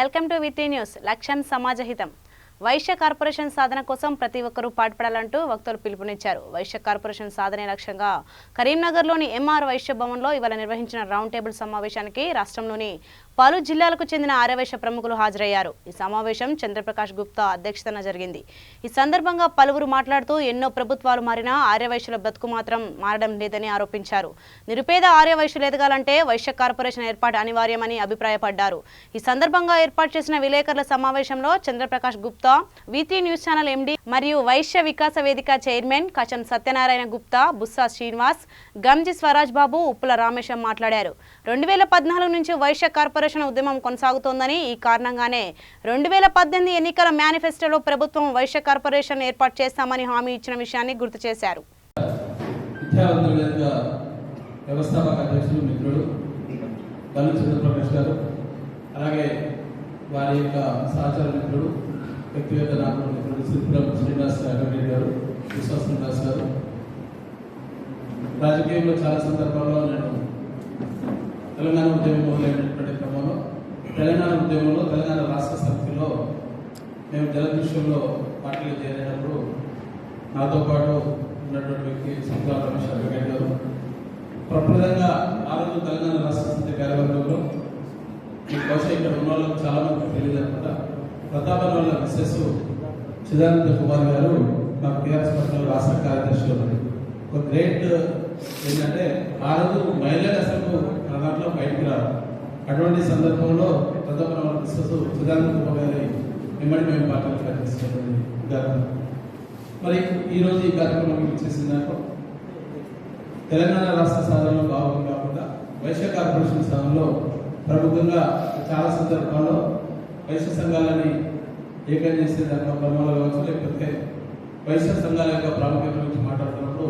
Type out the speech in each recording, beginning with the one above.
Welcome to విత్రీ news. లక్ష్యం సమాజహితం. Vysya corporation సాధన కోసం ప్రతి ఒక్కరూ పాటుపడాలంటూ వక్తలు పిలుపునిచ్చారు. వైశ్య కార్పొరేషన్ సాధనే లక్ష్యంగా కరీంనగర్లోని ఎంఆర్ వైశ్య భవన్లో ఇవాళ నిర్వహించిన రౌండ్ టేబుల్ సమావేశానికి రాష్ట్రంలోని పలు జిల్లాలకు చెందిన ఆర్యవైశ్య ప్రముఖులు హాజరయ్యారు. ఈ సమావేశం చంద్రప్రకాష్ గుప్తా అధ్యక్షతన జరిగింది. ఈ సందర్భంగా పలువురు మాట్లాడుతూ ఎన్నో ప్రభుత్వాలు మారినా ఆర్యవైశ్యుల బ్రతుకు మాత్రం మారడం లేదని ఆరోపించారు. నిరుపేద ఆర్యవైశ్యులు ఎదగాలంటే వైశ్య కార్పొరేషన్ ఏర్పాటు అనివార్యమని అభిప్రాయపడ్డారు. ఈ సందర్భంగా ఏర్పాటు చేసిన విలేకరుల సమావేశంలో చంద్రప్రకాష్ గుప్తా, విత్రీ న్యూస్ ఛానల్ ఎండి మరియు వైశ్య వికాస వేదిక చైర్మన్ కచం సత్యనారాయణ గుప్తా, బుస్సా శ్రీనివాస్, గంజి స్వరాజ్ బాబు, ఉప్పుల రామేశం మాట్లాడారు. 2014 నుంచి వైశ్య కార్పొరేషన్ ఉద్యమం కొనసాగుతోందని, ఈ కారణంగానే 2018 ఎన్నికల మేనిఫెస్టోలో ప్రభుత్వం వైశ్య కార్పొరేషన్ ఏర్పాటు చేస్తామని హామీ ఇచ్చిన విషయాన్ని గుర్తు చేశారు. వ్యవస్థాపక అధ్యక్షులు మిత్రులు బల్లి చంద్రప్రకాష్ గారు, అలాగే వారి యొక్క సహచర మిత్రుడు వ్యక్తిగత నాయకుడు మిత్రుడు సిరిపురం శ్రీనివాస్ అడ్వకేట్ గారు, విశ్వాస శ్రీనివాస్ గారు. రాజకీయంలో చాలా సందర్భాల్లో నేను తెలంగాణ ఉద్యమం మొదలైనటువంటి క్రమంలో తెలంగాణ ఉద్యమంలో తెలంగాణ రాష్ట్ర సమితిలో మేము జలదృశ్యంలో పార్టీలో చేరినప్పుడు నాతో పాటు ఉన్నటువంటి వ్యక్తి సంక్రాంత రమేష్ అడ్వకేట్ గారు ప్రప్రదంగా ఆ రోజు తెలంగాణ రాష్ట్ర సమితి కార్యవర్గంలో మీకు బహుశా ఇక్కడ ఉన్న వాళ్ళకి చాలా మంది తెలియదు అనమాట. ప్రతాపన్ వాళ్ళ మిస్సెస్ చిదానంద కుమార్ గారు నాకు టీఆర్ఎస్ పార్టీలో రాష్ట్ర కార్యదర్శిలో ఒక గ్రేట్ ఏంటంటే ఆ రోజు మహిళలు అసలు మన దాంట్లో బయటికి రారు. అటువంటి సందర్భంలో ప్రతాపన్ వాళ్ళ మిస్సెస్ చిదానంద కుమార్ గారి వెంబడి మేము పార్టీలో కార్యదర్శి గారు. మరి ఈరోజు ఈ కార్యక్రమం ఇచ్చేసిన దాంట్లో తెలంగాణ రాష్ట్ర సాధనలో భాగం కాకుండా వైశ్య కార్పొరేషన్ సాధనలో ప్రముఖంగా చాలా సందర్భాల్లో వైశ్య సంఘాలని ఏకం చేసే దాంట్లో క్రమంలో కావచ్చు, లేకపోతే వైశ్య సంఘాల యొక్క ప్రాముఖ్యత గురించి మాట్లాడుతున్నప్పుడు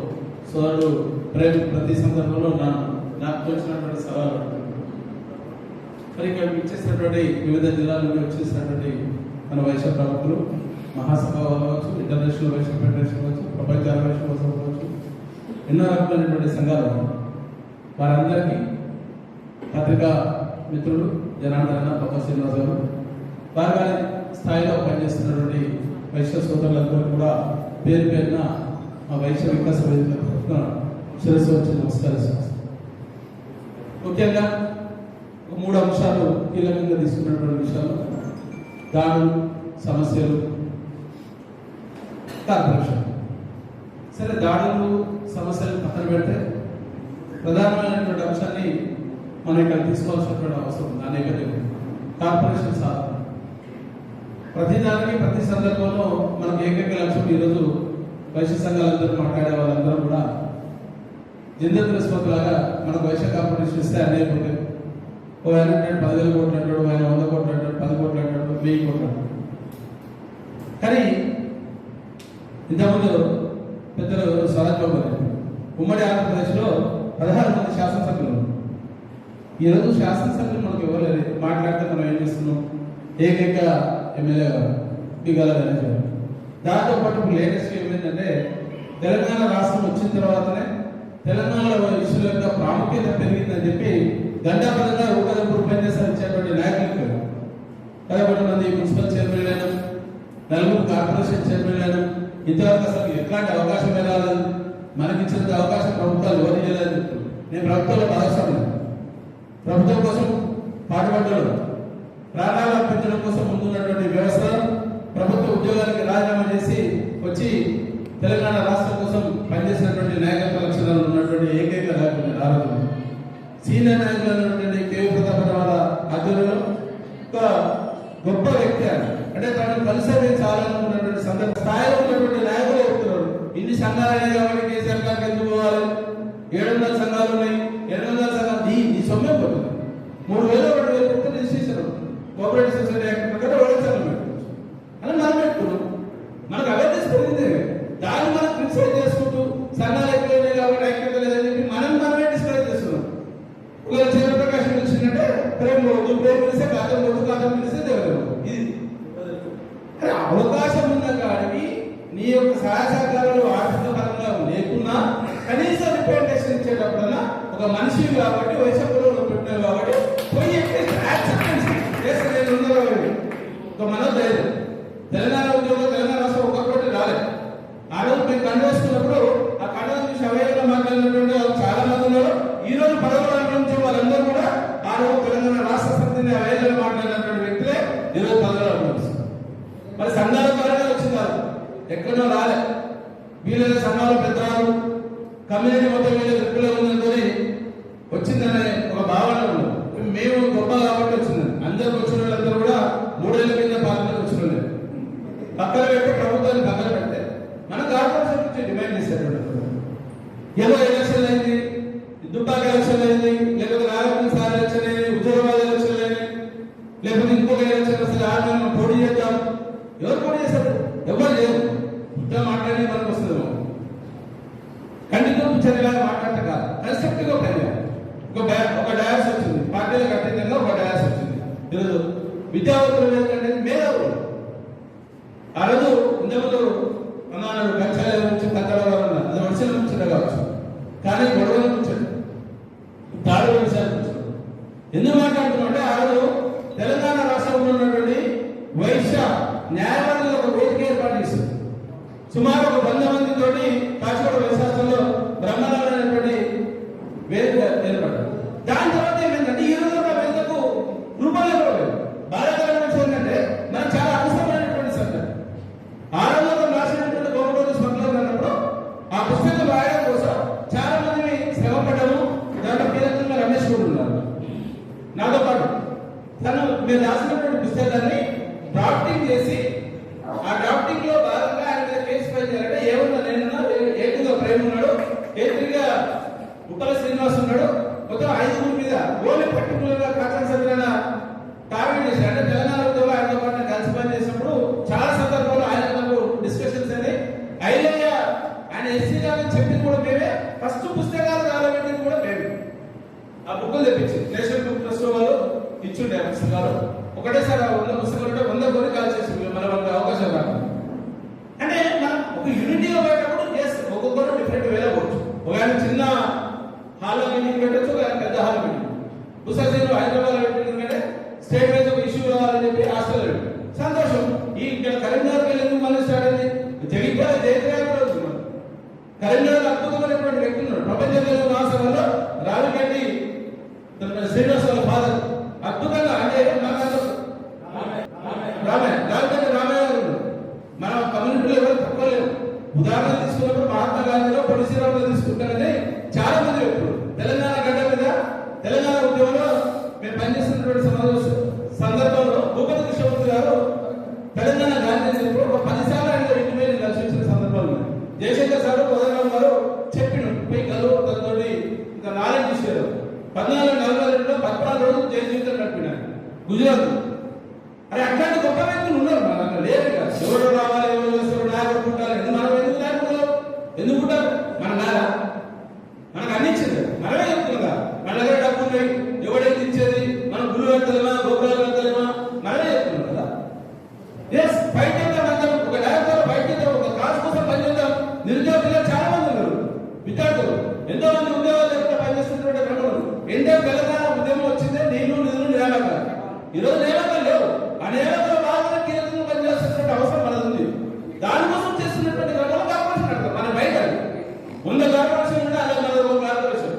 సోదరుడు ప్రేమ్ ప్రతి సందర్భంలో నాకు వచ్చినటువంటి సవాలు. మరి ఇక్కడ ఇచ్చేసినటువంటి వివిధ జిల్లాల నుండి వచ్చేసినటువంటి మన వైశ్య ప్రముఖులు, మహాసభ కావచ్చు, ఇంటర్నేషనల్ వైశ్య ఫెడరేషన్ కావచ్చు, ప్రపంచ వైశ్య మహాసభ కావచ్చు, ఎన్నో రకాలైనటువంటి సంఘాలు వారందరికీ పత్రికా మిత్రుడు జనార్దన పక్క శ్రీనివాస్ గారు, వారి వారి స్థాయిలో పనిచేస్తున్నటువంటి వైశ్య సోదరులందరూ కూడా పేరు పేరున మా వైశ్య వికాస వేదిక శిరస్సు వచ్చి నమస్కరిస్తున్నాం. ముఖ్యంగా 3 అంశాలు కీలకంగా తీసుకున్నటువంటి విషయాలు: దాడులు, సమస్యలు, కార్పొరేషన్. సరే, దాడులు సమస్యలు పక్కన పెడితే ప్రధానమైనటువంటి అంశాన్ని మనం ఇక్కడ తీసుకోవాల్సినటువంటి అవసరం ఉంది. అనేక కార్పొరేషన్ సాధన ప్రతిదానికి ప్రతి సందర్భంలో మనకు ఏకైక లక్ష్యం ఈరోజు వైశ్య సంఘాలందరూ మాట్లాడే వాళ్ళందరూ కూడా జిందల్ రెస్పాన్స్ లాగా మనకు వైశ్య కార్పొరేషన్ ఇస్తే అనేక ఉంటాయి. ఓ ఆయన 10,000 కోట్లు అంటాడు, ఆయన 100 కోట్లు అంటాడు, 10 కోట్లు అంటాడు, 1000 కోట్లు అంటాడు. కానీ ఇంతకుముందు పెద్దలు స్వరాజ్ బాబు ఉమ్మడి ఆంధ్రప్రదేశ్లో 16 మంది శాసనసభ్యులు. ఈరోజు శాసనసభ్యులు మనకు ఇవ్వలేదు. మాట్లాడితే మనం ఏం చేస్తున్నాం? ఏకైక ఎమ్మెల్యే గారు బిగాల గణేష్ గారు. దాంతో పాటు లేటెస్ట్ ఏమైందంటే తెలంగాణ రాష్ట్రం వచ్చిన తర్వాతనే తెలంగాణలో ఇష్యూల యొక్క ప్రాముఖ్యత పెరిగిందని చెప్పి గంటాపరంగా రూపాయలు ఇచ్చేటువంటి నాయకులు 11 మంది మున్సిపల్ చైర్మన్లను, 4 కార్పొరేషన్ చైర్మన్లను ఇంతవరకు అసలు ఎట్లాంటి అవకాశం వెళ్ళాలని మనకిచ్చినంత అవకాశం ప్రభుత్వాలు ఎవరు చేయలేదు. నేను ప్రభుత్వంలో భాగస్వామి, ప్రభుత్వం కోసం పాటుపడ్డాడు. ప్రాణాలు అర్పించడం కోసం ముందున్నటువంటి వ్యవస్థ ప్రభుత్వ ఉద్యోగానికి రాజీనామా చేసి వచ్చి తెలంగాణ రాష్ట్రం కోసం పనిచేసినటువంటి నాయకత్వ లక్షణాలు ఉన్నటువంటి ఏకైక నాయకులు ఆరోగ్యం సీనియర్ నాయకులు ఉన్నటువంటి కేవీ ప్రతాపన్ వాళ్ళ ఆధ్వర్యంలో ఒక గొప్ప వ్యక్తి. అంటే తనను పరిశీలించాలనుకున్నటువంటి సందర్భ స్థాయిలో ఉన్నటువంటి నాయకులు చెప్తున్నారు. ఇన్ని సంఘాలు కాబట్టి కేసీఆర్ గారికి ఎందుకు పోవాలి? 700 సంఘాలు ఉన్నాయి, 800 సంఘాలు ఈ సొమ్మే పోతుంది. 3,000 2,000 పెడితే రిజిస్ట్రేషన్ కోఆపరేటివ్ సొసైటీ యాక్ట్ ప్రకారం సంఘం పెట్టుకోవచ్చు అని మనం పెట్టుకున్నాం. మనకు అవేర్నెస్ పెరిగింది. దాన్ని మనం క్రిటిసైజ్ చేసుకుంటూ సంఘాలు ఎక్కువ కాబట్టి ఐక్యత లేదని చెప్పి మనమే డిస్కరేజ్ చేస్తున్నాం. ఒకవేళ చంద్రప్రకాశం వచ్చిందంటే ప్రేమ పిలిస్తే కాతం పిలిస్తే దేవరు. ఇది అవకాశం ఉన్న కాడికి నీ యొక్క సహాయ సహకారాలు ఆర్థిక పరంగా లేకున్నా కనీసం రిప్రజెంటేషన్ ఇచ్చేటప్పుడన్నా ఒక మనిషి కాబట్టి వైశ్య కులంలో పెట్టినావు కాబట్టి పోయి యాక్సెప్టెన్స్ ఒక మన ధైర్యం. తెలంగాణ ఉద్యోగం తెలంగాణ రాష్ట్రం ఒక్కొక్కటి రాలేదు. ఆ రోజు మేము కండువేసుకున్నప్పుడు ఆ కండువ చూసి అవయవంగా మాట్లాడినటువంటి వాళ్ళు చాలా మంది ఉన్నారు. ఈ రోజు పదవుల నుంచి వాళ్ళందరూ కూడా ఆ రోజు తెలంగాణ రాష్ట్ర సమితిని అవయవంగా మాట్లాడినటువంటి వ్యక్తులే ఈరోజు పదవులు అనుభవిస్తారు. మరి సంఘాల ద్వారానే వచ్చిందారు, ఎక్కడో రాలే. వీళ్ళ సంఘాలు పెద్దవాళ్ళు కమ్యూనిటీ మొత్తం మీద విప్పులో ఉందని వచ్చిందనే ఒక భావన ఉంది. మేము గొప్ప కాబట్టి వచ్చిందని అందరికి వచ్చిన వాళ్ళందరూ కూడా 3 ఏళ్ల కింద పార్లమెంట్ వచ్చిన వాళ్ళే. పక్కన పెట్టి ప్రభుత్వాన్ని పక్కన పెడితే మన కార్పొరేషన్ నుంచి డిమాండ్ చేశారు. ఏదో ఎలక్షన్ అయింది, దుబ్బాక ఎలక్షన్ అయింది, లేకపోతే నారాయణ సార్ ఎలక్షన్ అయింది, హుజూరాబాద్ ఎలక్షన్ అయింది, లేకపోతే ఇంకొక ఎలక్షన్ అసలు ఆమె పోటీ చేద్దాం. ఎవరు పోటీ చేశారు? ఎవరు లేరు. ఇంకా మాట్లాడి మనకు వస్తుంది. ఖండితం చర్యలాగా మాట్లాడట కాదు, కన్స్ట్రక్టివ్ గా పని. ఒక డయాస్ వచ్చింది, పార్టీలకు అతీతంగా ఒక డయాస్ వచ్చింది. ఈరోజు విద్యావంతులు ఏంటంటే మేధావులు. ఆ రోజు ఇంతకుముందు అన్నాడు కక్షల నుంచి కట్టడాలు అన్నారు, అది వర్షాల నుంచి కావచ్చు, కానీ గొడవల నుంచి తాడు విషయాలు కూర్చోడు. ఎందుకు మాట్లాడుతున్నాం అంటే ఆ రోజు తెలంగాణ రాష్ట్రంలో ఉన్నటువంటి వైశ్య న్యాయవాదులు ఒక వేదిక ఏర్పాటు చేశారు. సుమారు ఒక 100 మందితో కాచిగూడ వైశాఖంలో బ్రహ్మనాథ్ అనేటువంటి వేదిక ఏర్పడ్డారు. దాని తర్వాత ఏమైందంటే ఈ రోజు వేదికకు రూపాయలు ఇవ్వలేదు. బాధాకరమైన విషయం ఏంటంటే మనకు చాలా అవసరమైనటువంటి సంగతి. ఆ రోజు రాసినటువంటి గోపరోజు స్మగ్లర్ అన్నప్పుడు ఆ పుస్తకం రాయడం కోసం చాలా మంది శ్రమ పడ్డాము. దాంట్లో కీలకంగా రమేష్ కూడా ఉన్నారు నాతో పాటు. తను మీరు రాసినటువంటి పుస్తకాన్ని డ్రాఫ్టింగ్ చేసి ఆ డ్రాఫ్టింగ్ లో భాగంగా ఆయన మీద కేసు ఫైల్ చేయాలంటే ఏమన్నా నేనున్నా, ఏటుగా ప్రేమ్ ఉన్నాడు, ఏటుగా ఉప్పల శ్రీనివాస్ ఉన్నాడు, మొత్తం 5 మీద ఓన్లీ పర్టికులర్ గా కాటన్ సభ్యులైన టార్గెట్ చేశారు. అంటే తెలంగాణ ఉద్యోగంలో ఆయనతో పాటు కలిసి పని చేసినప్పుడు చాలా సందర్భాల్లో ఆయన నాకు డిస్కషన్స్ అని ఐలయ్య ఆయన ఎస్సీ గారిని చెప్పింది కూడా మేమే, ఫస్ట్ పుస్తకాలు కావాలంటే కూడా మేమే. ఆ బుక్కులు తెప్పించి నేషనల్ బుక్ ట్రస్ట్ వాళ్ళు ఇచ్చుండే ఆ పుస్తకాలు ఒకటేసారి 100 పుస్తకాలు ఉంటే 100 కొని కాల్ చేసి మన వాళ్ళకి అవకాశం రాదు. అంటే మనం ఒక యూనిటీగా పోయేటప్పుడు ఒక్కొక్కరు డిఫరెంట్ వేలో పోవచ్చు. ఒక ఆయన చిన్న హాల్లో మీటింగ్ పెట్టచ్చు, ఒక ఆయన పెద్ద హాల్ మీటింగ్. పుస్తకాలు హైదరాబాద్ పెట్టిందంటే స్టేట్ వైజ్ ఒక ఇష్యూ కావాలని చెప్పి హాస్టల్ సంతోషం. ఈ ఇక్కడ కరీంనగర్ ఎందుకు మళ్ళీ స్టార్ట్ అయింది? జగిత్యాల జయత్రయాత్ర అవుతున్నాడు. కరీంనగర్ అద్భుతమైనటువంటి వ్యక్తి ఉన్నాడు. ప్రపంచ తెలుగు మహాసభలో రావిగడ్డి శ్రీనివాస్ వాళ్ళ ఫాదర్ అద్భుతంగా, అంటే రామయ్య మన కమ్యూనిటీలో ఎవరు తక్కువ లేరు. ఉదాహరణ తీసుకున్నప్పుడు మహాత్మా గాంధీలో పొడి శ్రీరాములు తీసుకుంటారని చాలా మంది వ్యక్తులు తెలంగాణ గడ్డ మీద తెలంగాణ ఉద్యమంలో మేము పనిచేస్తున్నటువంటి సందర్భంలో భూపతి కృష్ణమూర్తి గారు తెలంగాణ గాంధీ ఒక 10 సార్లు ఆయన ఇంటి మీద దర్శించిన సందర్భాలు జయశంకర్ సార్ కోదండరాం గారు చెప్పిన పోయి కలుగుతో ఇంకా నాలెడ్జ్ ఇచ్చారు. 1442లో 14 రోజులు జైలు జీవితం నడిపినారు గుజరాత్. అరే అట్లాంటి గొప్ప వ్యక్తులు ఉన్నారు మన అక్కడ లేరు. ఎవరు రావాలి, ఎవరు చేస్తారు, నాయకుడు ఉంటారు. మనం ఎందుకు నాయకుడు ఎందుకుంటారు? మన నారా మనకు అందించింది మనమే చెప్తున్నా. మన దగ్గర డబ్బు ఉన్నాయి, ఎవడైతే ఇచ్చేది? మనం గురువు వెళ్తలేమా, గోపురాలు వెళ్తలేమా? మనమే చెప్తున్నాం కదా. ఎస్ ఫైట్ చేద్దాం, అందరం ఒక డైరెక్టర్ ఫైట్ చేద్దాం, ఒక కాజ్ కోసం పనిచేద్దాం. నిరుద్యోగ పిల్లలు చాలా మంది ఉన్నారు, విద్యార్థులు ఎంతో మంది ఉద్యోగాలు లేకుండా పనిచేస్తున్నటువంటి క్రమంలో ఎంతో తెలంగాణ ఉద్యమం వచ్చిందే నీళ్లు నిధులు నియామకాలు. ఈరోజు నియామకాలు లేవు. ఆ నియామకాల బాగా కీలకంగా పనిచేస్తున్నటువంటి అవసరం మనది ఉంది. దానికోసం చేస్తున్నటువంటి క్రమంలో కార్పొరేషన్ అడతాం. మన బయట 100 కార్పొరేషన్ ఉంటే అలా మన కార్పొరేషన్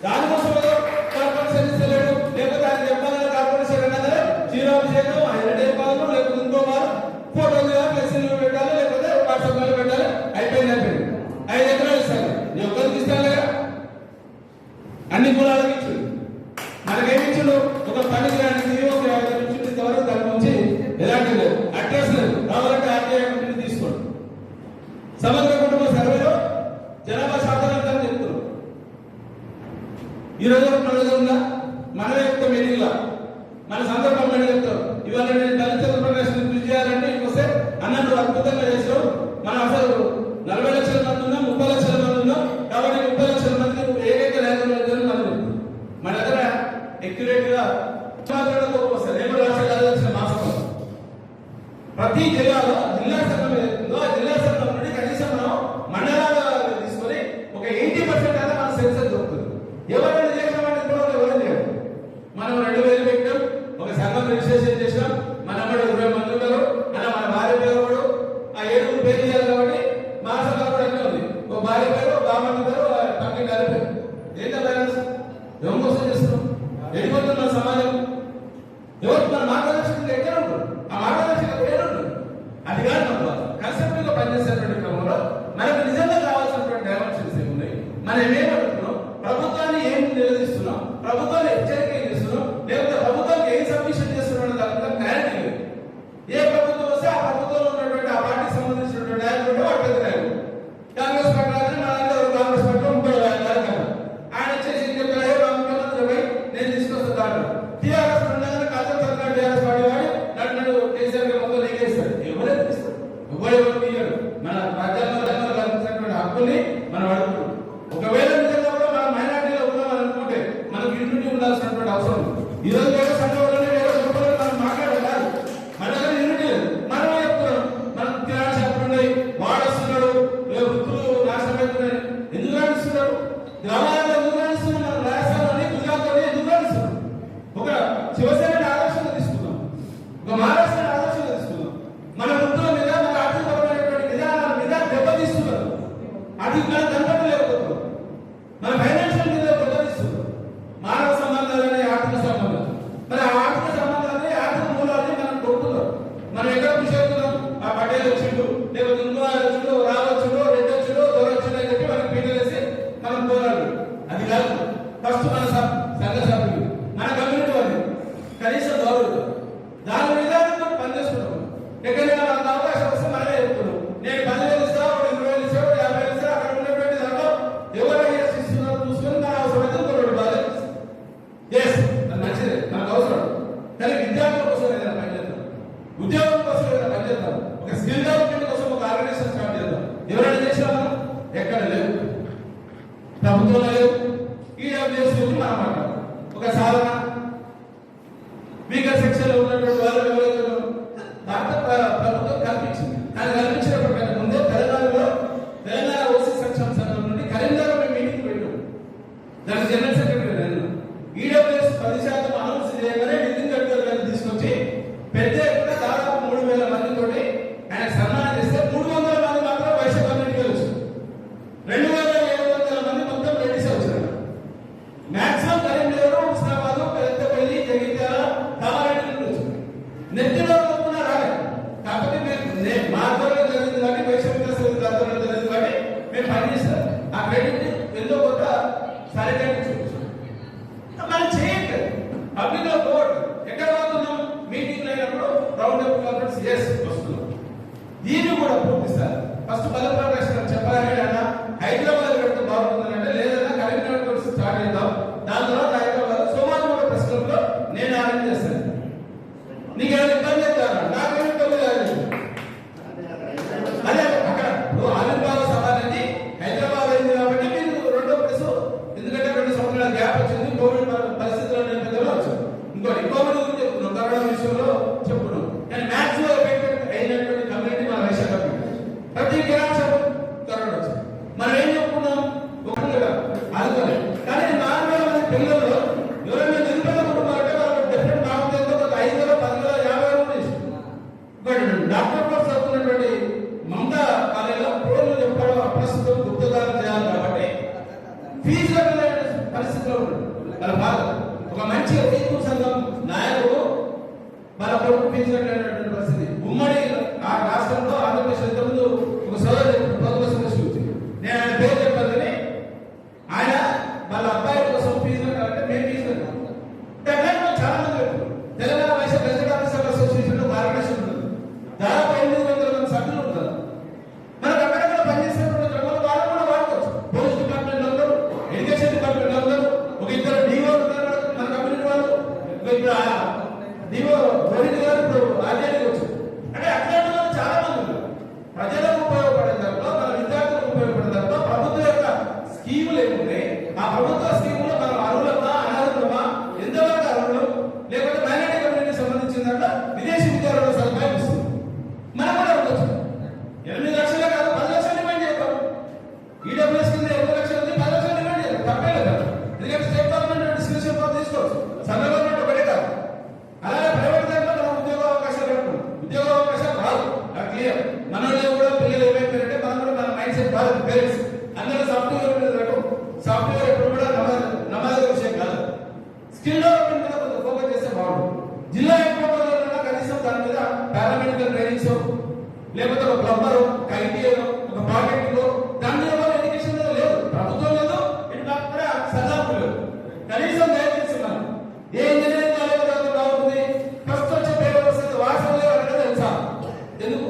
దానికోసం కార్పొరేషన్ ఇస్తలేడు. లేకపోతే ఆయన చెప్పాలి కార్పొరేషన్ అన్నదే క్షీరాభిషేకం, ఆయన పాలు, లేకపోతే ఇంకో పాలు ఫోటోలు మెసేజ్లు పెట్టాలి, లేకపోతే వాట్సాప్ లో పెట్టాలి. అయిపోయింది 5 ఎకరాలు ఇస్తాను, నీ ఒక్కరికి ఇస్తాను కదా. అన్ని కులాలకు ఇచ్చుడు. మనకేమి ఇచ్చుడు? ఒక 10 గ్రాండ్కి ఒక 50 ఇచ్చుడు. ఇంతవరకు దాని నుంచి ఎలాంటి లేదు. అడ్రస్ లేదు. కావాలంటే ఆర్టీఐ తీసుకోండి. సమగ్ర కుటుంబ సర్వేలో జనాభా శాతం ఎంత అని చెప్తున్నారు. ఈ రోజు మన దగ్గర ఉందా? మనమే చెప్తాం మీటింగ్ లా, మన సందర్భం మీద చెప్తాం. ఇవాళ నేను దళిత ప్రదర్శన కృషి చేయాలంటే ఇంకొస్తే అన్నట్టు అద్భుతంగా చేసాం. మనం అసలు 40 లక్షల మంది ఉన్నాం, 30 లక్షల మంది ఉన్నాం. కాబట్టి 30 లక్షల మందికి ఏకైక లేఖలు మనం మన దగ్గర ఎక్యురేట్ గా ప్రతి జిల్లాలో జిల్లా సంఘం ఏదైతుందో ఆ జిల్లా సంఘం నుండి కనీసం మనం మండలాలు తీసుకొని ఒక 80% అయినా మన సెన్సస్ దొరుకుతుంది. ఎవరైనా చేసామంటే కూడా ఎవరైనా లేదు. మనం 2000 పెట్టాం, ఒక సంఘం రిజిస్ట్రేషన్ చేసాం. మనం 20 మంది ఎవరి కోసం చేస్తున్నాం? ఎడిపోతున్న సమాజం ఎవరు మన మార్గదర్శకులు ఎక్కడ ఉంటారు? ఆ మార్గదర్శకులు ఏడు ఉంటుంది. అది కాదు మన కన్సెప్ట్ గా పనిచేసేటువంటి క్రమంలో మనకు నిజంగా కావాల్సినటువంటి డైమెన్షన్స్ ఏమున్నాయి, మనం ఏమనుకున్నాం, ప్రభుత్వాన్ని ఏం నిలదీస్తున్నాం, ప్రభుత్వాన్ని హెచ్చరిక ఏం చేస్తున్నాం, లేకపోతే ప్రభుత్వానికి ఏం సబ్మిషన్ చేస్తున్నాం దాని క్లారిటీ లేదు. ఏ ప్రభుత్వం వస్తే ఆ ప్రభుత్వంలో ఉన్నటువంటి ఆ పార్టీకి సంబంధించినటువంటి నాయకులు వాటి పెద్ద నాయకులు. కాంగ్రెస్ పార్టీ కాంగ్రెస్ పార్టీ 30,000 కార్యక్రమం ఆయన వచ్చేసి ముఖ్యమంత్రి నేను తీసుకొస్తాను. టీఆర్ఎస్ ఉండగానే కాంగ్రెస్ సర్కార్ టీఆర్ఎస్ పార్టీ వాడి నన్ను కేసీఆర్ మొత్తం నెగ్గేస్తారు. ఎవరైతే ఇస్తారు? ఎవరెవరు ఇయ్యరు. మన రాజ్యాంగంలో కల్పించినటువంటి హక్కుని మనం అడుగుతున్నాం. ఒకవేళ నిజంగా కూడా మనం మైనార్టీలో ఉన్నామని అనుకుంటే మనకు ఇంటిని ఉండాల్సినటువంటి అవసరం ఉంది. ఈ రోజు వేరే సంఘంలోనే వేరే సంఘంలో మనం మాట్లాడాలి. మన దగ్గర యూనిటీ లేదు. మనం చెప్తున్నాం మనం తినాలి చెప్పండి వాడు వస్తున్నాడు వృత్తులు నాశనం అవుతున్నాయి. ఎందుకు రాణిస్తున్నాడు? గ్రామాలలో ఎందుకు రాణిస్తున్నాం? మన రాజస్థాన్లోని గుజరాత్లోని ఎందుకు రాణిస్తున్నాం? ఒక శివసేన ఆదర్శంగా తీసుకున్నాం, ఒక మహారాష్ట్ర ఆదర్శంగా తీసుకున్నాం. మన వృత్తుల మీద మన ఆర్థికపరమైనటువంటి విధానాల మీద దెబ్బతీస్తున్నారు. అది మనం కనపడలేకపోతున్నాం. మన ఫైనాన్షియల్ మీద దెబ్బతీస్తున్నారు. మానవ సంబంధాలని ఆర్థిక సంబంధాలు, మరి ఆ ఆర్థిక సంబంధాలని ఆర్థిక మూలాన్ని మనం కొడుతున్నాం. మనం ఎక్కడ కృషి అవుతున్నాం? ఆ పటేల్ వచ్చిండు, లేకపోతే ఇంకోరాలు వచ్చిండు, రావచ్చుడు, రెడ్డి వచ్చుడు, దొరొచ్చుడు అని చెప్పి మనకి పీటలేసి మనం పోరాడు. అది కాదు. ఫస్ట్ మన సంఘ సభ్యులు, మన కమ్యూనిటీ వాళ్ళు కనీసం గౌరవం దాని విధానంతో పనిచేస్తున్నాం. ఎక్కడైనా మనకు అవకాశం వస్తే మనమే చెప్తున్నాం. నేను 10,000 ఇస్తా, 20,000 ఇస్తా, 50,000 ఇస్తా. అక్కడ ఉన్నటువంటి దాంట్లో ఎవరైనా ఇస్తున్నారో చూసుకొని మన అవసరమైతే ఇంకొకటి బాధ ఎస్ అది మంచిదే, మనకు అవసరం. కానీ విద్యార్థుల కోసం ఏదైనా పనిచేద్దాం, ఉద్యోగం కోసం ఏదైనా పనిచేద్దాం, ఒక స్కిల్ డెవలప్మెంట్ కోసం ఒక ఆర్గనైజేషన్ స్టార్ట్ చేద్దాం. ఎవరైనా చేసినా ఎక్కడ లేవు, ప్రభుత్వంలో లేవు. ఈడబ్ల్యూఎస్ గురించి మనం మాట్లాడతాం. ఒక సాధన వీకర్ సెక్షన్ లో ఉన్నటువంటి వాళ్ళు ఎవరైతే దాంట్లో ప్రభుత్వం కల్పించింది. కానీ కల్పించినప్పటికంటే ముందే తెలంగాణ ఓసీ సంక్షేమ సంఘం నుండి కరీంనగర్ మీటింగ్ పెట్టాం. దానికి జనరల్ సెక్రటరీ నేను. ఈడబ్ల్యూఎస్ 10% అనౌన్స్ చేయగానే నితిన్ గడ్కరీ గారిని తీసుకొచ్చి పెద్ద ఎత్తున దాదాపు 3,000 మందితోటి ఆయన సన్మానం చేస్తే 300 మంది మాత్రం వైశ్య కమ్యూనిటీకి వచ్చారు. 2,700 మంది మొత్తం రెడ్డిస్ వచ్చారు. మాక్సిమం కరీంనగర్, హుస్నాబాద్, పెద్దపల్లి, జగిత్యాల, కామారెడ్డి నుండి వచ్చారు. నెత్తిలో మొత్తం రాలేదు. కాకపోతే మేము మా ఆధ్వర్యంలో జరిగింది కాబట్టి వైశ్య వికాస ఆధ్వర్యంలో జరిగింది కాబట్టి మేము పనిచేస్తాం. ఆ క్రెడిట్ ఎంతో కొంత సరిగ్గా చూపించాం. మనం చేయండి. పబ్లిక్ లో పోవద్దు. ఎక్కడ పోతున్నాం? మీటింగ్ అయినప్పుడు రౌండ్ అప్ కాన్ఫరెన్స్ వస్తున్నాం. దీన్ని కూడా పూర్తిస్తారు. ఫస్ట్ బలప్రదర్శన చెప్పాలని అన్న హైదరాబాద్ పెడితే బాగుంటుందంటే, లేదన్నా కరీంనగర్ కూడా స్టార్ట్ చేద్దాం. దాని తర్వాత హైదరాబాద్ సోమాజిగూడ ప్రెస్ క్లబ్ లో నేను అరేంజ్ చేస్తాను. నీకు ఏమైనా ఇబ్బంది చెప్తాను? నాకేమి ఇబ్బంది కాదు. అదే అక్కడ ఆవిర్భావ సభ అనేది హైదరాబాద్ అయింది కాబట్టి మీరు రెండో ప్రెస్, ఎందుకంటే 2 సంవత్సరాల గ్యాప్ వచ్చింది. కోవిడ్ పరిస్థితుల్లో నేపథ్యంలో వచ్చింది. ఇంకోటి కోవిడ్ గురించి చెప్తున్నాం, కరోనా విషయంలో చెప్పుకున్నాం. కానీ మ్యాక్సిమం ఎఫెక్ట్ అయినటువంటి కమ్యూనిటీ మన వైశ్య కమ్యూనిటీ. ప్రతి గిరాక్షం కరోనా వచ్చింది. మనం ఏం చెప్పుకున్నాం? అనుకోలేదు. కానీ 4,000 మంది పిల్లల్లో ఎవరైనా నిరుపేద కుటుంబాలు అంటే వాళ్ళకి డిఫరెంట్ బాగుంటుందో ఒక 5,000, 10,000, 50,000 డాక్టర్ కోర్స్ చదువుకున్నటువంటి మమతా కాలేజీలో పేర్లు చెప్పడం అప్రస్తుతం గుప్తదానం చేయాలి కాబట్టి ఫీజు కట్టలేని పరిస్థితిలో ఉంటుంది. వాళ్ళ బాధ. ఒక మంచి రైతు సంఘం నాయకుడు వాళ్ళ కొడుకు ఫీజు కట్టలేనటువంటి పరిస్థితి. ఉమ్మడి ఆ రాష్ట్రంలో ఆంధ్రప్రదేశ్ ముందు ఒక సోదరు నేను ఆయన పేరు చెప్పాలని ఆయన వాళ్ళ అబ్బాయి కోసం ఫీజు కట్టాలంటే మేము ఫీజు కట్టాం. చాలా మంది పెట్టారు. Telangana Vaishya president officer association ఒక ఆర్గనైజేషన్ ఉంటుంది. దాదాపు 800 మంది సభ్యులు ఉంటారు. మనకు అక్కడక్కడ పనిచేసేటువంటి క్రమంలో వాళ్ళు కూడా వాడుకోవచ్చు. పోలీస్ డిపార్ట్మెంట్ లో ఉంటారు, ఎడ్యుకేషన్ డిపార్ట్మెంట్ లో ఉంటారు, ఒక 2 డిఓ ఉంటారు మన కమ్యూనిటీ వాళ్ళు. ఇప్పుడు డిఓ రోహిత్ గారు ఇప్పుడు ఆర్డీఐకి వచ్చారు. అంటే అట్లాంటి వాళ్ళు చాలా మంది ఉన్నారు. ప్రజలకు ఉపయోగపడే దాంట్లో, మన విద్యార్థులకు ఉపయోగపడే దాంట్లో ప్రభుత్వం యొక్క స్కీములు ఏమున్నాయి, ఆ ప్రభుత్వ స్కీములో మనం అర్హులమా అనర్హులమా, ఎంతవరకు అర్హులు, లేకపోతే మైనారిటీ కమ్యూనిటీకి సంబంధించిన దాంట్లో విదేశీ విద్యార్థుల సదుపాయం ఇస్తుంది. మనం కూడా ఉండొచ్చు. 8 లక్షలే కాదు, 10 లక్షలు డిమాండ్ చేద్దాం. ఈడబ్ల్యూఎస్ కింద 8 లక్షలు ఉంది, 10 లక్షలు డిమాండ్ చేద్దాం. తప్పే లేదు. ఎందుకంటే స్టేట్ గవర్నమెంట్ డిస్క్రిప్షన్ తీసుకోవచ్చు. సెంట్రల్ గవర్నమెంట్ ఒకటే కాదు. అలాగే ప్రైవేట్ దాంట్లో మనం ఉద్యోగ అవకాశాలు పెట్టుకుంటాం. స్కిల్ డెవలప్మెంట్ మీద కొంచెం ఫోకస్ చేస్తే బాగుంటుంది. జిల్లా హెడ్ క్వార్టర్లో కనీసం దాని మీద పారామెడికల్ ట్రైనింగ్స్ లేకపోతే ఒక ప్లంబర్, ఒక ఐటీఐలో, ఒక ప్రాజెక్టులో దాని మీద ఎడ్యుకేషన్ మీద లేదు, ప్రభుత్వం లేదు, ఇటు కాకుండా సజాపు లేదు. కనీసం దయచేస్తున్నాను ఏ ఇంజనీరింగ్ కాలేజ్ బాగుంటుంది, ఫస్ట్ వచ్చే పేరు వస్తుంది వాసనలో అంటే తెలుసా? ఎందుకు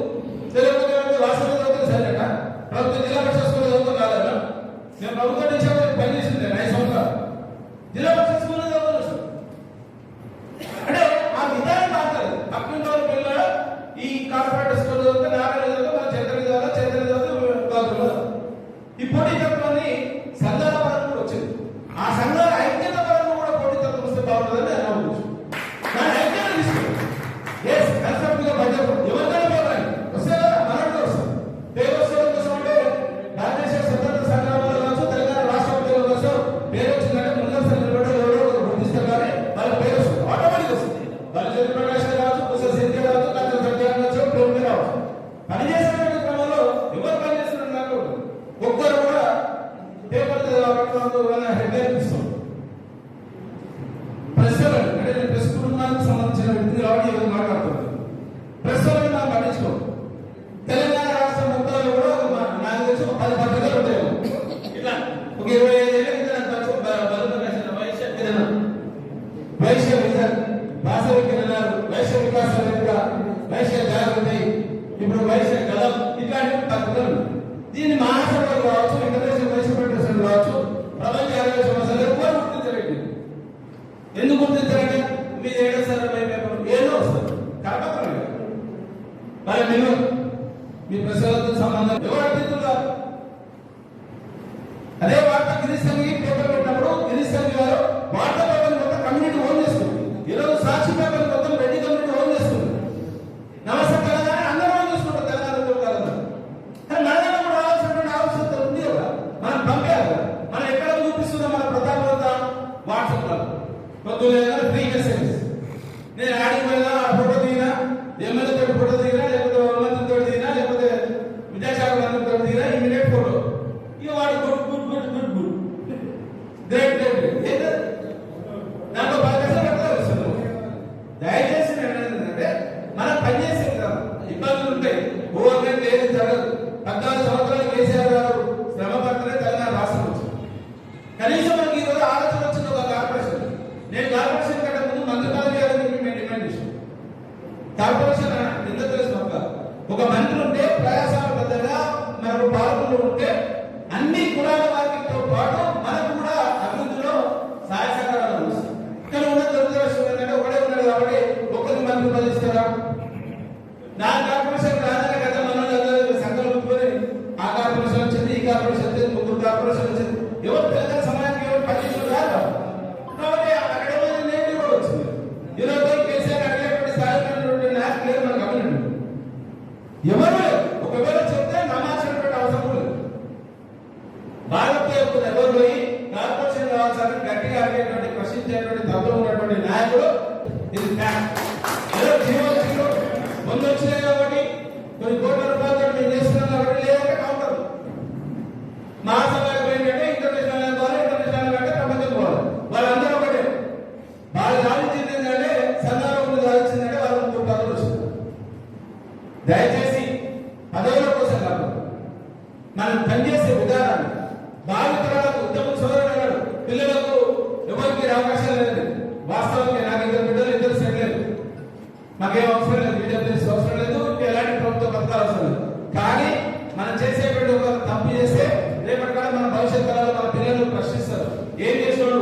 తెలియకపోతే వాసనలో చదువుతుంది సరేట ప్రభుత్వం జిల్లా పరిషత్ స్కూల్ చదువుతాం కాలేదా? నేను ప్రభుత్వం నుంచి పని చేసింది 5 సంవత్సరాలు జిల్లా పరిషత్ స్కూల్ చదువుతాను సార్. అంటే ఆ విధానం మాట్లాడదు. పక్కన వాళ్ళ పిల్లలు ఈ కార్పొరేట్ స్కూల్ చదివితే నారాయణ చదివితే మన చైతన్య చదివితే ఈ పోటీతత్వాన్ని సంఘాల పరంగా కూడా వచ్చింది. ఆ సంఘాల ఐక్యత పరంగా కూడా పోటీతత్వం వస్తే బాగుంటుందని నేను అనుకుంటున్నాను. దాని ఐక్యత తీసుకోండి. ఎవరికైనా పోరాలి వస్తే మనకు వస్తుంది. పేరు వస్తే కోసం అంటే భారతదేశ స్వతంత్ర సంగ్రామంలో కావచ్చు, తెలంగాణ రాష్ట్ర ఉద్యమంలో కోసం పేరు వచ్చిందంటే ముందస్తు నిలబడి ఎవరో గుర్తిస్తారు కానీ వాళ్ళ పేరు వస్తుంది, ఆటోమేటిక్ వస్తుంది. వాళ్ళ చంద్ర ప్రకాశ్ కావచ్చు, పుస్తక సిద్ధి కావచ్చు, కంచె సత్యాన్ని కావచ్చు, ప్రేమ కావచ్చు. పనిచేసేటువంటి క్రమంలో ఎవరు పనిచేస్తున్నారు నాకు ఒక్కరు కూడా పేపర్ హెడ్లైన్ ఇస్తాం. ప్రెస్ అంటే నేను ప్రెస్ కుటుంబానికి సంబంధించిన వ్యక్తి కాబట్టి ఎవరు మాట్లాడుతున్నాను. ప్రెస్ వాళ్ళని మనం పట్టించుకోం. తెలంగాణ రాష్ట్రం మొత్తంలో కూడా నాకు తెలిసి ఒక 10 పత్రికలు ఉంటాయి. ఇట్లా ఒక 25 ఏళ్ళ కింద వైశ్య విజన్, వాసవి కిరణాలు, వైశ్య వికాస వేదిక, వైశ్య జాగృతి, ఇప్పుడు వైశ్య గలం, ఇట్లాంటి పత్రికలు. దీన్ని మహాసభలు కావచ్చు, ఇంటర్నేషనల్ వైశ్య ఫెడరేషన్ కావచ్చు, ప్రపంచ ఆరోగ్య సమస్యలు ఎవరు గుర్తించలేదు. ఎందుకు గుర్తించారంటే మీరు ఏడో సార్ ఏదో వస్తారు కలపకం మరి మీరు మీ ప్రజలతో సంబంధం ఎవరు అర్థిస్తున్నారు. అదే వార్త గిరిశంగి పేపర్ పెట్టినప్పుడు గిరిశంగి గారు వార్త పేపర్ మొత్తం కమ్యూనిటీ ఓన్ చేస్తుంది. ఈరోజు సాక్షి పేపర్ మొత్తం రెడ్డి కమ్యూనిటీ ఓన్ చేస్తుంది. నమస్తే తెలంగాణ అందరూ ఓన్ చేసుకుంటారు తెలంగాణ కాలంలో. కానీ మన దగ్గర కూడా రావాల్సినటువంటి ఆవశ్యకత ఉంది కదా, మనం పంపేయాలి కదా. మనం ఎక్కడ చూపిస్తున్నాం మన ప్రతాపత వాట్సాప్లో పొద్దున ఫ్రీ మెసేజ్. నేను ఆడికి పోయినా ఫోటో దిగినా, ఎమ్మెల్యే తోటి ఫోటో దిగినా, లేకపోతే మంత్రితో దిగినా, లేకపోతే విద్యాశాఖ మంత్రితో దిగినా, ఇమీడియట్ ఫోటో. ఇక వాడు good good good good good great great దాంట్లో 10 పైసలు పెట్టాలి. దయచేసి నేను ఏంటంటే మనం పనిచేసే ఇబ్బందులు ఉంటాయి. ఓవర్నైట్ ఏది జరగదు. 14 సంవత్సరాలు కేసీఆర్ గారు శ్రమ పడితేనే తెలంగాణ రాష్ట్రం వచ్చింది. కనీసం మనకి ఈరోజు ఆలోచన వచ్చింది ఒక కార్పొరేషన్. నేను కార్పొరేషన్ కంటే ముందు మంత్రి పదవి మేము డిమాండ్ చేసాం. కార్పొరేషన్ ఎందుకు తెలుసు ఒక మంత్రి ఉంటే ప్రయాసాలబద్ధంగా మనకు పాలకులు ఉంటే అన్ని కులాల వారితో పాటు మనకు కూడా అభివృద్ధిలో సహాయ సహకారాలు అందిస్తాం. కానీ ఉన్న దురదృష్టం ఏంటంటే ఒకడే ఉన్నాడు కాబట్టి ఒక్కరికి మంత్రి పదవి ఇస్తారా? నా కార్పొరేషన్ రాజన్న గత మనోళ్ళు సంకల్పించుకొని ఆ కార్పొరేషన్ వచ్చింది, ఈ కార్పొరేషన్ వచ్చింది, 3 కార్పొరేషన్ వచ్చింది. ఎవరు తెలంగాణ సమాజానికి ఎవరు పట్టించుకున్నారు కాబట్టి అక్కడ నేను కూడా వచ్చింది. ఈరోజు కేసీఆర్ అడిగేటువంటి స్థాయిలో నాకు లేదు మన కమ్యూనిటీ. ఎవరు ఒకవేళ చెప్తే నమ్మాల్సినటువంటి అవసరం లేదు. భారతీయ ఎవరు పోయి కార్పొరేషన్ కావాల్సిన గట్టిగా అడిగేటువంటి ప్రశ్నించేటువంటి తత్వం ఉన్నటువంటి నాయకుడు ఇది ముందు వచ్చినాయి కాబట్టి కొన్ని కోట్ల రూపాయలతో మేము చేస్తున్నాం కాబట్టి లేదంటే కౌంటర్ మహాసభకు ఏంటంటే ఇంటర్నేషనల్ పోవాలి, ఇంటర్నేషనల్ అంటే ప్రపంచం పోవాలి. వాళ్ళందరూ ఒకటే. వాళ్ళు సాధించింది ఏంటంటే సందర్భంలో సాధించిందంటే వాళ్ళు 3 పదవులు వచ్చింది. దయచేసి పదవుల కోసం కాదు, మనం పనిచేసే విధానాన్ని భావితరాలకు ఉత్తమ సోదరుడు పిల్లలకు ఎవరికి అవకాశం లేదు. వాస్తవానికి నాకు 2 బిడ్డలు, 2 సెటిల్. మాకేం అవసరం లేదు, బీజేపీ అవసరం లేదు, ఎలాంటి ప్రభుత్వ పథకాలు అవసరం లేదు. కానీ మనం చేసేటువంటి ఒక తప్పు చేస్తే రేపటి కాలం మన భవిష్యత్ తరాలు మన పిల్లలు ప్రశ్నిస్తారు. ఏం చేసినాడు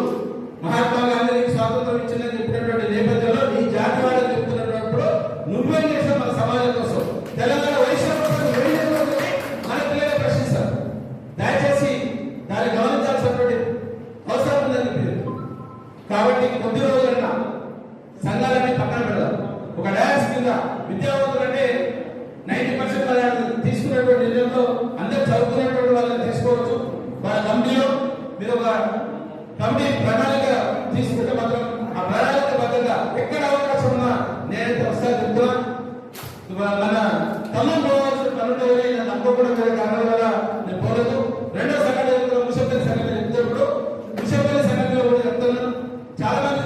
మహాత్మా గాంధీకి స్వాతంత్రం ఇచ్చిందని చెప్పినటువంటి నేపథ్యంలో ఈ జాతి వాళ్ళని చెప్తున్నప్పుడు నువ్వేం చేసావు మన సమాజం కోసం, తెలంగాణ వైశ్యం కోసం మన పిల్లలే ప్రశ్నిస్తారు. దయచేసి దాన్ని గమనించాల్సినటువంటి అవసరం ఉందని కాబట్టి కొద్ది రోజులైనా సంఘాలన్నీ పక్కన పెడదాం. ఒక డయాస్ కింద విద్యావంతులు అంటే 90% తీసుకునేటువంటి నిర్ణయంలో అందరూ చదువుకునేటువంటి వాళ్ళని తీసుకోవచ్చు. వాళ్ళ కమిటీలో మీరు ఒక కమిటీ ప్రణాళిక తీసుకుంటే మాత్రం ఆ ప్రణాళిక బద్దంగా ఎక్కడ అవకాశం ఉన్నా నేనైతే వస్తా చెప్తున్నా. మన తమ్ముడు పోవాల్సిన పనులు నమ్మకూడదు కారణం వల్ల నేను పోలేదు. రెండో సంఘటన ముసలి సంఘటన చెప్తే ఇప్పుడు ముసలి సంఘటనలో కూడా చెప్తున్నాను. చాలా మంది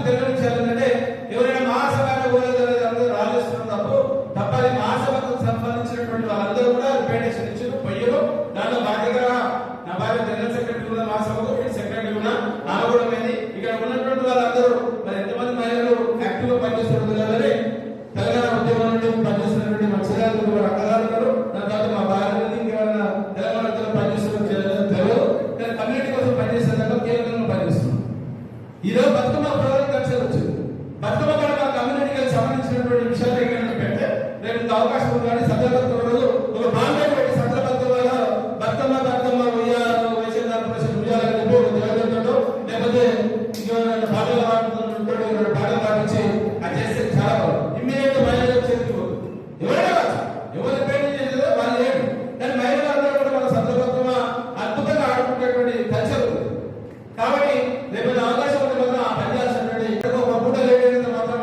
బతుకమ్మ కూడా మన కమ్యూనిటీకి సంబంధించినటువంటి విషయాలు ఎక్కడైనా పెడితే రేపు ఇంత అవకాశం ఉంది కానీ సందర్భంతో రోజు ఒక బాంబే పెట్టి సందర్భంతో బతుకమ్మ బతుకమ్మ ఉయ్యాలు వైశ్య కార్పొరేషన్ ఉయ్యాలని చెప్పి ఒక దేవతతో లేకపోతే ఇంకేమైనా పాటలు పాడుతున్నటువంటి పాటలు పాటించి అది చేస్తే చాలా బాగుంది. ఇమ్మీడియట్ మహిళలు చేతికి పోతుంది. ఎవరైనా కాదు, ఎవరి పేరు చేసేదో వాళ్ళు లేడు. కానీ మహిళలందరూ కూడా మన సందర్భంగా అద్భుతంగా ఆడుకునేటువంటి కల్చర్ ఉంది. కాబట్టి రేపు అవకాశం ఉంటే మాత్రం ఆ పని చేయాల్సినటువంటి ఒక పూట లేట్ అయినంత మాత్రం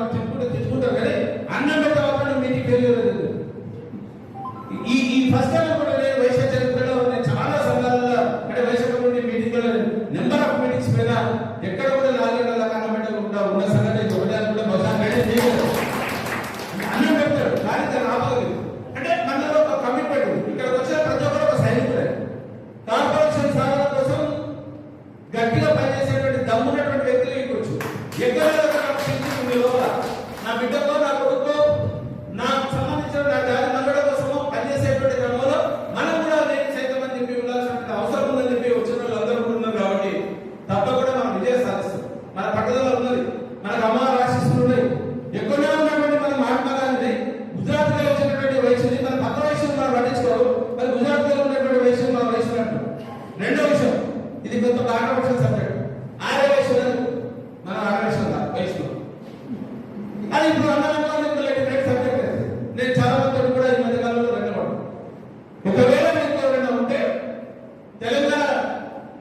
తెచ్చుకుంటారు కానీ అన్నం పెట్టే మాత్రం మీటింగ్ ఫెయిల్యూర్. ఈ ఫస్ట్ టైం కూడా నేను వైశ్య చరిత్రలో నేను చాలా సంఘాలలో అంటే వైశ్య కమ్యూనిటీ మీటింగ్లో నెంబర్ ఆఫ్ మీటింగ్స్ మీద ఎక్కడ కూడా 4 గంటల దాకా అన్నం పెట్టకుండా ఉన్న సంగతి ఒకటే కూడా బహుశా చేయలేదు. అన్నం పెడతాడు కానీ దాన్ని ఆపలేదు. అంటే మనలో ఒక కమిట్మెంట్ ఉంది. ఇక్కడికి వచ్చిన ప్రతి ఒక్కరు ఒక సైనికుడే. కార్పొరేషన్ సాధన కోసం గట్టిగా పనిచేసేటువంటి దమ్మున్నటువంటి వ్యక్తులు ఇవ్వచ్చు. ఎక్కడ మీ లోపల నా బిడ్డకో నా కొడుకో నాకు సంబంధించిన నా జాతి మనుగడ కోసమో పనిచేసేటువంటి క్రమంలో మనం కూడా నేను సైతం అని చెప్పి ఉండాల్సినటువంటి అవసరం ఉందని చెప్పి వచ్చిన వాళ్ళందరూ ఉన్నారు. కాబట్టి తప్పకుండా మనం విజయం సాధిస్తాం. మన పట్టుదల ఉన్నది, మనకు అమ్మవారి ఆశీస్సులు ఉన్నాయి. ఎక్కడో ఉన్నటువంటి మన మహాత్మా గాంధీ గుజరాత్ లో వచ్చినటువంటి వయసుని మన పక్క వయసును మనం పట్టించుకోరు. మరి గుజరాత్ లో ఉన్నటువంటి వయసును మనం వయసున్నట్టు. రెండో విషయం, ఇది కొంత కాంట్రవర్షియల్ సబ్జెక్ట్. ఆరే వయసు మన వయసులో అది ఇప్పుడు సబ్జెక్ట్. నేను చాలా మంది కూడా ఈ మధ్య కాలంలో రెండవాడు. ఒకవేళ మీకు ఎవరైనా ఉంటే తెలంగాణ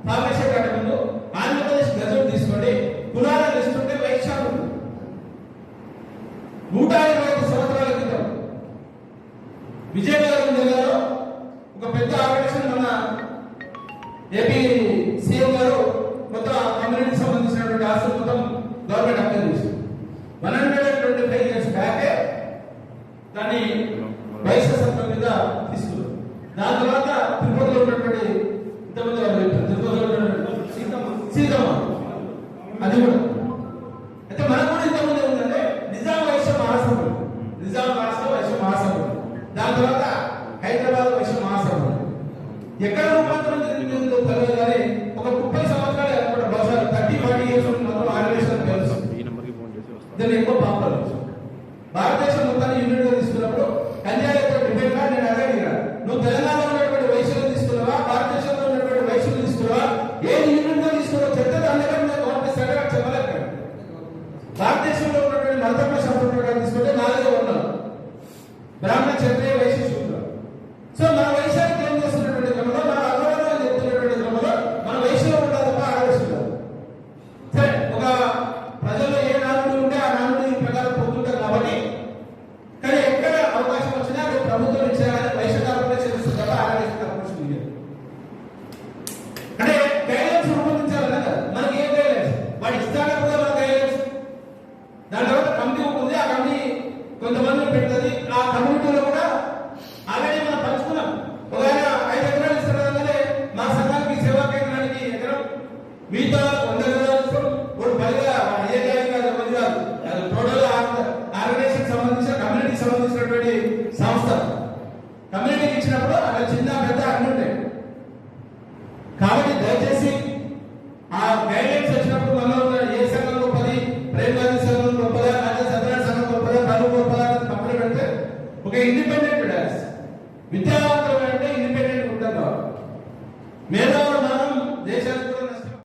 ఫార్మేషన్ కంటే ముందు ఆంధ్రప్రదేశ్ గజెట్ తీసుకోండి, కులాలను ఇస్తుంటే వైశాఖ 125 సంవత్సరాల క్రితం విజయనగరం జిల్లాలో ఒక పెద్ద ఆపరేషన్ మన ఏపీ సీఎం గారు మొత్తం కమ్యూనిటీకి సంబంధించినటువంటి ఆస్తులు మొత్తం గవర్నమెంట్ అప్లై చేసింది. 125 ఇయర్స్ బ్యాకే దాన్ని వైశ్య సంస్థ మీద తీసుకున్నారు. దాని తర్వాత తిరుపతిలో ఉన్నటువంటి ఇంతమంది తిరుపతిలో ఉన్నటువంటి సీతమ్మ అది కూడా అయితే మనకు కూడా ఇంతమంది ఉందంటే నిజాం వైశ్య మహాసభలు, నిజాం రాష్ట్ర వైశ్య మహాసభలు, దాని తర్వాత హైదరాబాద్ వైశ్య మహాసభలు. ఎక్కడ రూపాంతరం జరిగిందో తెలియదు కానీ ఒక 30 సంవత్సరాలు అనుకుంటా, బహుశా 30-40 ఇయర్స్ మాత్రం ఆర్గనైజేషన్ తెలుసు. దీన్ని ఎక్కువ పాపులర్ భారతదేశం మొత్తాన్ని యూనిట్ గా తీసుకున్నప్పుడు కన్యాయాత్ర డిబేట్ గా నేను అడిగా, నువ్వు తెలంగాణలో ఉన్నటువంటి వైశ్యులు తీసుకున్నావా, భారతదేశంలో ఉన్నటువంటి వైశ్యులు తీసుకున్నావా, ఏది యూనిట్ గా తీసుకున్నావు చెప్తే దాని దగ్గర గవర్నమెంట్ సరిగా చెప్పలేక. భారతదేశంలో ఉన్నటువంటి మతపర సంప్రదాయాలు తీసుకుంటే 4గా ఉన్నారు, బ్రాహ్మణ క్షత్రియ వైశ్య శూద్ర. సో మన వైశ్యానికి ఏం చేస్తున్నటువంటి క్రమంలో మన అగ్రవర్ణాలు చెప్తున్నటువంటి క్రమంలో మన వైశ్యంలో ఉండాలి తప్ప ఆడవేస్తున్నారు. సరే, ఒక ప్రజల్లో ఏ నానుడు ఉంటే ఆ నానుడు ప్రకారం పొందుతారు. కాబట్టి కానీ ఎక్కడ అవకాశం వచ్చినా ప్రభుత్వం ఇచ్చేయాలని వైశ్య కార్పొరేషన్ ఇస్తుంది తప్ప ఆడవేశ్య కార్పొరేషన్ ఇయ్యదు. అంటే గైడ్లైన్స్ రూపొందించాలన్నా కదా, మనకి ఏం గైడ్లైన్స్ వాడు ఇస్తాడు కూడా మన గైడ్లైన్స్. దాని తర్వాత కమిటీ ఉంటుంది, ఆ కమిటీ కొంతమంది పెడుతుంది. ఆ కమ్యూనిటీలో కూడా ఆల్రెడీ మనం పంచుకున్నాం. ఒక 5 ఎకరాలు ఇస్తాడనే మా సంఘానికి సేవా కేంద్రానికి ఎకరం, మిగతా 100 ఎకరాలు ఇస్తాం. ఇప్పుడు 10గా ఏ కాదు అది టోటల్ ఆర్గనైజేషన్ సంబంధించిన కమ్యూనిటీకి సంబంధించినటువంటి సంస్థ. కమ్యూనిటీకి ఇచ్చినప్పుడు అక్కడ చిన్న పెద్ద అన్ని ఉంటాయి. కాబట్టి దయచేసి ఆ గైడ్లైన్స్ వచ్చినప్పుడు మనలో